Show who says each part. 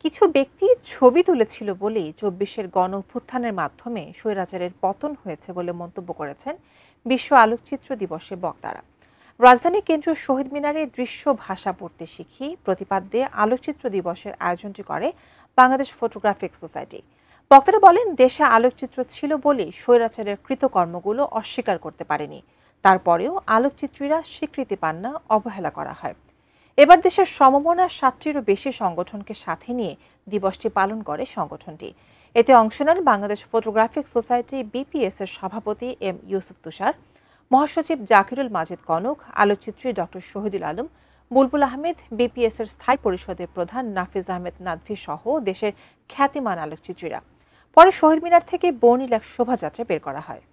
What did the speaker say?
Speaker 1: কিছু ব্যক্তি ছবি তুলেছিল বলেই ২৪-এর গণ অভ্যুত্থানের মাধ্যমে স্বৈরাচারের পতন হয়েছে বলে মন্তব্য করেছেন বিশ্ব আলোকচিত্র দিবসের বক্তারা। রাজধানীর কেন্দ্রীয় শহীদ মিনারে দৃশ্য ভাষা পড়তে শিখি প্রতিপাদ্যে আলোকচিত্র দিবসের আয়োজনটি করে বাংলাদেশ ফটোগ্রাফিক সোসাইটি। বক্তারা বলেন, দেশে আলোকচিত্র ছিল বলেই স্বৈরাচারের কৃতকর্মগুলো অস্বীকার করতে পারেনি। তারপরেও আলোকচিত্রীরা স্বীকৃতি পান না, অবহেলা করা হয়। এবার দেশের সমমনা ৬০টিরও বেশি সংগঠনকে সাথে নিয়ে দিবসটি পালন করে সংগঠনটি। এতে অংশ নেন বাংলাদেশ ফটোগ্রাফিক সোসাইটি বিপিএস এর সভাপতি এম ইউসুফ তুষার, মহাসচিব জাকিরুল মাজেদ কনক, আলোকচিত্রী ডক্টর শহীদুল আলম, বুলবুল আহমেদ, বিপিএস এর স্থায়ী পরিষদের প্রধান নাফিজ আহমেদ নাদভি সহ দেশের খ্যাতিমান আলোকচিত্রীরা। পরে শহীদ মিনার থেকে বর্ণিল এক শোভাযাত্রা বের করা হয়।